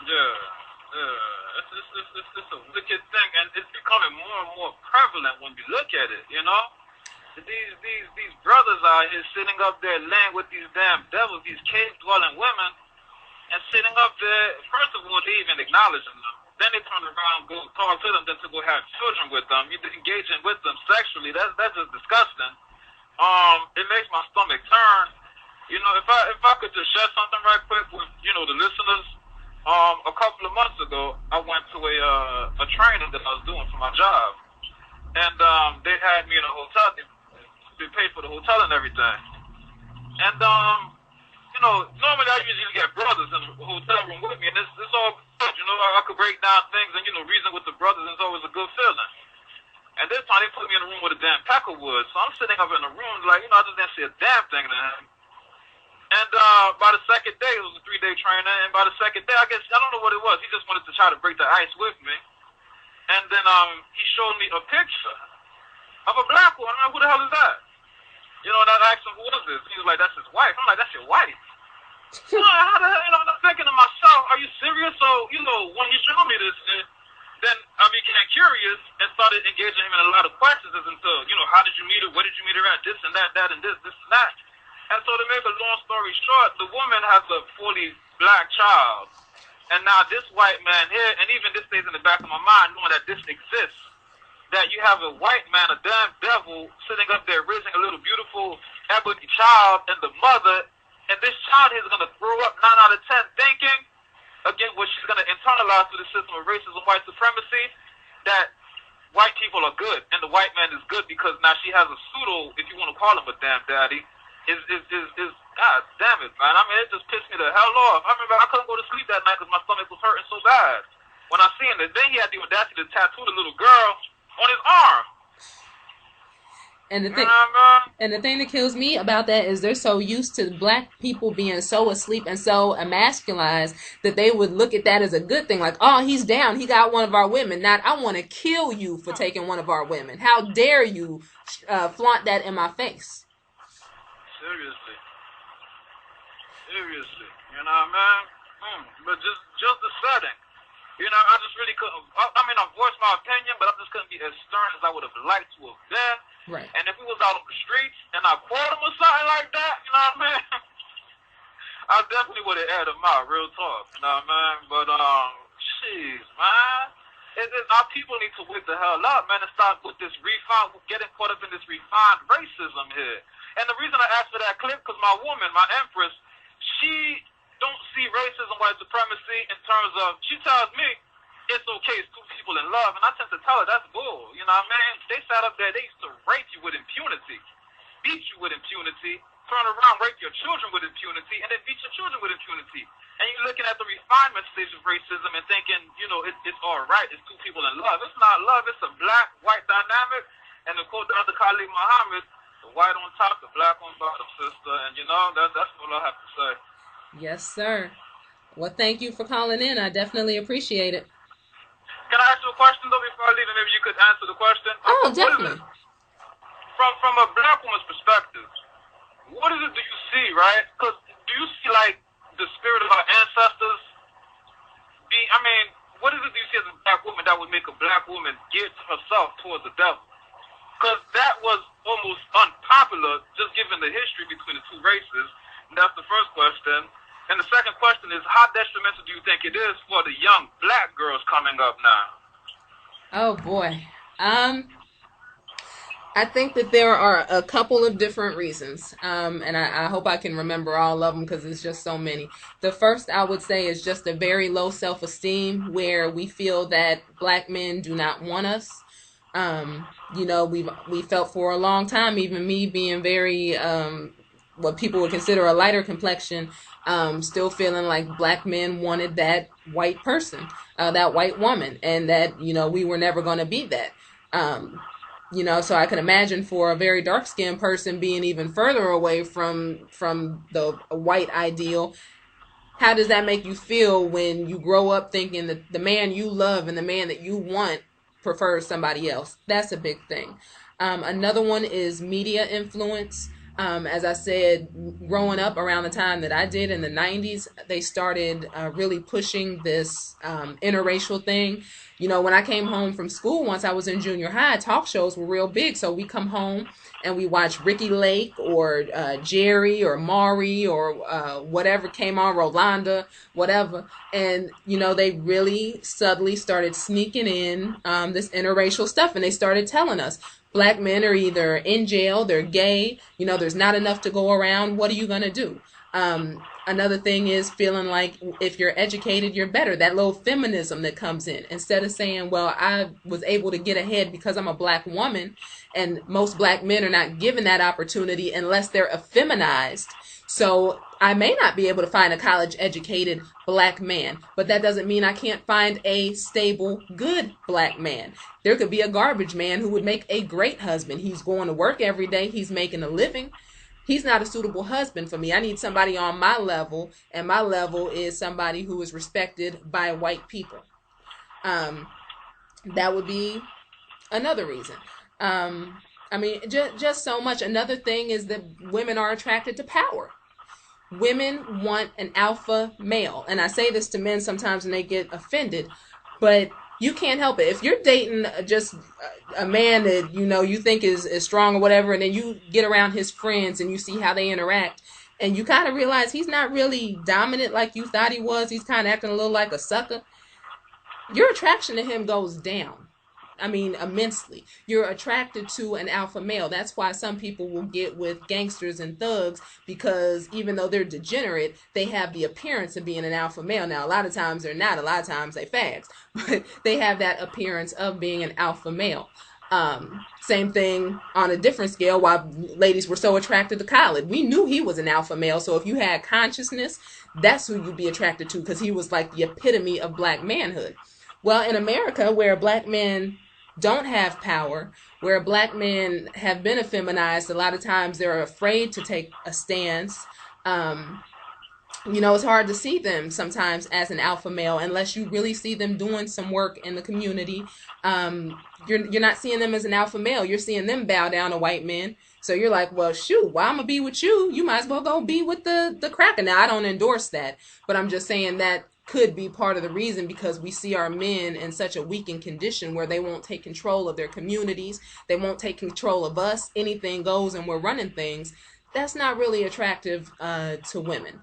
Yeah, yeah. It's a wicked thing, and it's becoming more and more prevalent when you look at it. You know, these brothers out here sitting up there laying with these damn devils, these cave dwelling women, and sitting up there. First of all, they even acknowledging them. Then they turn around, go talk to them, then to go have children with them. You're engaging with them sexually. That's just disgusting. It makes my stomach turn. You know, if I could just share something right quick with the listeners. A couple of months ago, I went to a training that I was doing for my job, and they had me in a hotel. They paid for the hotel and everything. And normally I usually get brothers in the hotel room with me, and it's all good. You know, I could break down things and reason with the brothers, and it's always a good feeling. And this time they put me in a room with a damn pack of wood, so I'm sitting up in the room like I just didn't see a damn thing to him. And by the second day, it was a 3-day training, and by the second day, I don't know what it was. He just wanted to try to break the ice with me. And then he showed me a picture of a black woman. I'm like, who the hell is that? And I asked him, who was this? He was like, that's his wife. I'm like, that's your wife? How the hell? I'm thinking to myself, are you serious? So, when he showed me this, then I became curious and started engaging him in a lot of questions as into, how did you meet her? Where did you meet her at? This and that, and this and that. And so to make a long story short, the woman has a fully black child. And now this white man here, and even this stays in the back of my mind, knowing that this exists, that you have a white man, a damn devil, sitting up there raising a little beautiful ebony child, and the mother, and this child is going to grow up 9 out of 10 thinking, again, what she's going to internalize through the system of racism, white supremacy, that white people are good, and the white man is good because now she has a pseudo, if you want to call him a damn daddy, is God damn it, man. I mean, it just pissed me the hell off. I remember I couldn't go to sleep that night because my stomach was hurting so bad when I seen it. Then he had the audacity to tattoo the little girl on his arm. And the thing that kills me about that is they're so used to black people being so asleep and so emasculized that they would look at that as a good thing. Like, oh, he's down. He got one of our women. Not, I want to kill you for taking one of our women. How dare you flaunt that in my face? Seriously. You know what I mean? But just the setting. I just really couldn't. I mean, I voiced my opinion, but I just couldn't be as stern as I would have liked to have been. Right. And if we was out on the streets and I caught him or something like that, you know what I mean? I definitely would have aired him out, real talk. You know what I mean? But, jeez, man. Our people need to wake the hell up, man, and stop with this getting caught up in this refined racism here. And the reason I asked for that clip, because my woman, my empress, she don't see racism, white supremacy in terms of, she tells me, it's okay, it's two people in love, and I tend to tell her that's bull, you know what I mean? They sat up there, they used to rape you with impunity, beat you with impunity, turn around, rape your children with impunity, and then beat your children with impunity. And you're looking at the refinement stage of racism and thinking, it's all right, it's two people in love. It's not love, it's a black-white dynamic, and to quote Dr. Khalid Muhammad, the white on top, the black on bottom, sister, and that's all I have to say. Yes, sir. Well, thank you for calling in. I definitely appreciate it. Can I ask you a question, though, before I leave, and maybe you could answer the question? Oh, definitely. From a black woman's perspective, what is it do you see, right? Because do you see, like, the spirit of our ancestors what is it do you see as a black woman that would make a black woman give herself towards the devil? Because that was almost unpopular, just given the history between the two races. And that's the first question. And the second question is, how detrimental do you think it is for the young black girls coming up now? Oh, boy. I think that there are a couple of different reasons, and I hope I can remember all of them because it's just so many. The first, I would say, is just a very low self-esteem where we feel that black men do not want us. We felt for a long time, even me being very what people would consider a lighter complexion, still feeling like black men wanted that white person, that white woman, and that, we were never going to be that. So I can imagine for a very dark-skinned person being even further away from the white ideal. How does that make you feel when you grow up thinking that the man you love and the man that you want prefers somebody else? That's a big thing. Another one is media influence. As I said, growing up around the time that I did in the 90s, they started really pushing this interracial thing. You know, when I came home from school, once I was in junior high, talk shows were real big. So we come home and we watch Ricky Lake or Jerry or Maury or whatever came on, Rolanda, whatever. And, you know, they really subtly started sneaking in this interracial stuff. And they started telling us, black men are either in jail, they're gay, you know, there's not enough to go around. What are you going to do? Another thing is feeling like if you're educated, you're better. That little feminism that comes in. Instead of saying, well, I was able to get ahead because I'm a black woman, and most black men are not given that opportunity unless they're effeminized. So I may not be able to find a college educated black man, but that doesn't mean I can't find a stable, good black man. There could be a garbage man who would make a great husband. He's going to work every day. He's making a living. He's not a suitable husband for me. I need somebody on my level, and my level is somebody who is respected by white people. That would be another reason. I mean, just so much. Another thing is that women are attracted to power. Women want an alpha male. And I say this to men sometimes and they get offended, but you can't help it. If you're dating just a man that, you know, you think is strong or whatever, and then you get around his friends and you see how they interact, and you kind of realize he's not really dominant like you thought he was, he's kind of acting a little like a sucker, your attraction to him goes down. I mean, immensely. You're attracted to an alpha male. That's why some people will get with gangsters and thugs, because even though they're degenerate, they have the appearance of being an alpha male. Now, a lot of times they're not. A lot of times they fags, but they have that appearance of being an alpha male. Same thing on a different scale. While ladies were so attracted to Khaled, we knew he was an alpha male. So if you had consciousness, that's who you'd be attracted to, because he was like the epitome of black manhood. Well, in America, where black men don't have power, where black men have been effeminized, a lot of times they're afraid to take a stance. You know, it's hard to see them sometimes as an alpha male unless you really see them doing some work in the community. You're not seeing them as an alpha male. You're seeing them bow down to white men. So you're like, well, shoot, why I'm gonna be with you? You might as well go be with the cracker. Now, I don't endorse that, but I'm just saying that could be part of the reason, because we see our men in such a weakened condition where they won't take control of their communities. They won't take control of us. Anything goes and we're running things. That's not really attractive to women.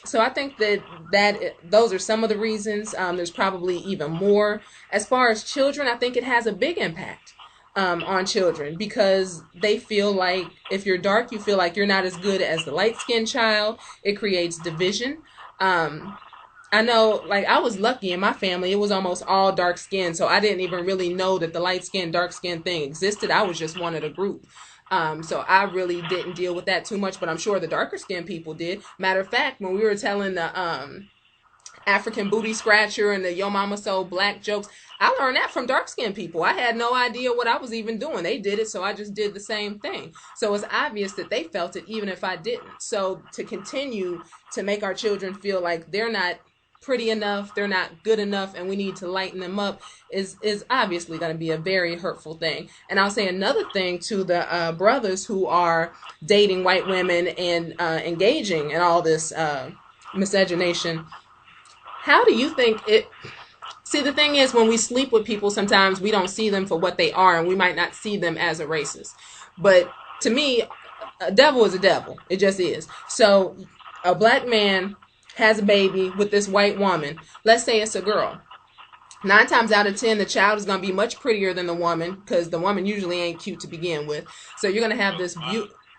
So I think that those are some of the reasons. There's probably even more. As far as children, I think it has a big impact on children, because they feel like if you're dark, you feel like you're not as good as the light-skinned child. It creates division. I know, like, I was lucky in my family. It was almost all dark skin, so I didn't even really know that the light skin, dark skin thing existed. I was just one of the group. So I really didn't deal with that too much, but I'm sure the darker skinned people did. Matter of fact, when we were telling the African booty scratcher and the Yo Mama So Black jokes, I learned that from dark skinned people. I had no idea what I was even doing. They did it, so I just did the same thing. So it's obvious that they felt it even if I didn't. So to continue to make our children feel like they're not pretty enough, they're not good enough, and we need to lighten them up is obviously going to be a very hurtful thing. And I'll say another thing to the brothers who are dating white women and engaging in all this miscegenation. How do you think it... See, the thing is, when we sleep with people, sometimes we don't see them for what they are, and we might not see them as a racist. But to me, a devil is a devil. It just is. So a black man has a baby with this white woman. Let's say it's a girl. 9 times out of 10, the child is going to be much prettier than the woman, because the woman usually ain't cute to begin with. So you're going to have this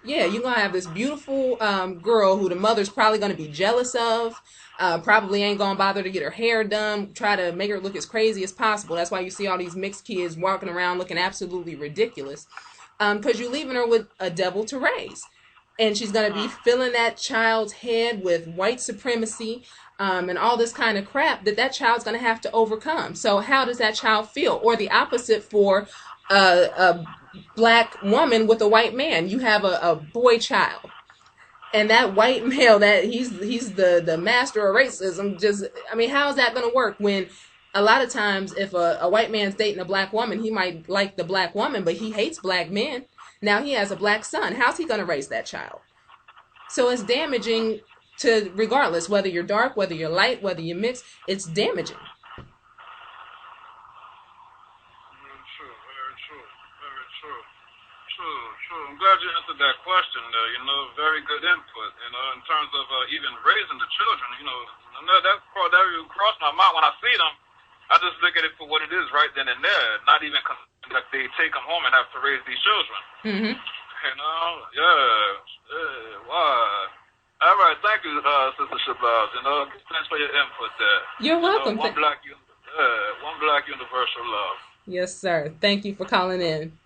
you're going to have this beautiful girl who the mother's probably going to be jealous of. Probably ain't going to bother to get her hair done, try to make her look as crazy as possible. That's why you see all these mixed kids walking around looking absolutely ridiculous, because you're leaving her with a devil to raise. And she's going to be filling that child's head with white supremacy and all this kind of crap that child's going to have to overcome. So how does that child feel? Or the opposite for a black woman with a white man. You have a boy child. And that white male, that he's the master of racism. Just, I mean, how is that going to work when a lot of times if a white man's dating a black woman, he might like the black woman, but he hates black men. Now he has a black son. How's he going to raise that child? So it's damaging to, regardless, whether you're dark, whether you're light, whether you're mixed, it's damaging. Very true, very true, very true. True, true. I'm glad you answered that question, though. Very good input, in terms of even raising the children, that crossed my mind when I see them. I just look at it for what it is right then and there, not even that they take them home and have to raise these children. Mm-hmm. Wow. All right, thank you, Sister Shabazz. Thanks for your input there. You're welcome. One black universal love. Yes, sir. Thank you for calling in.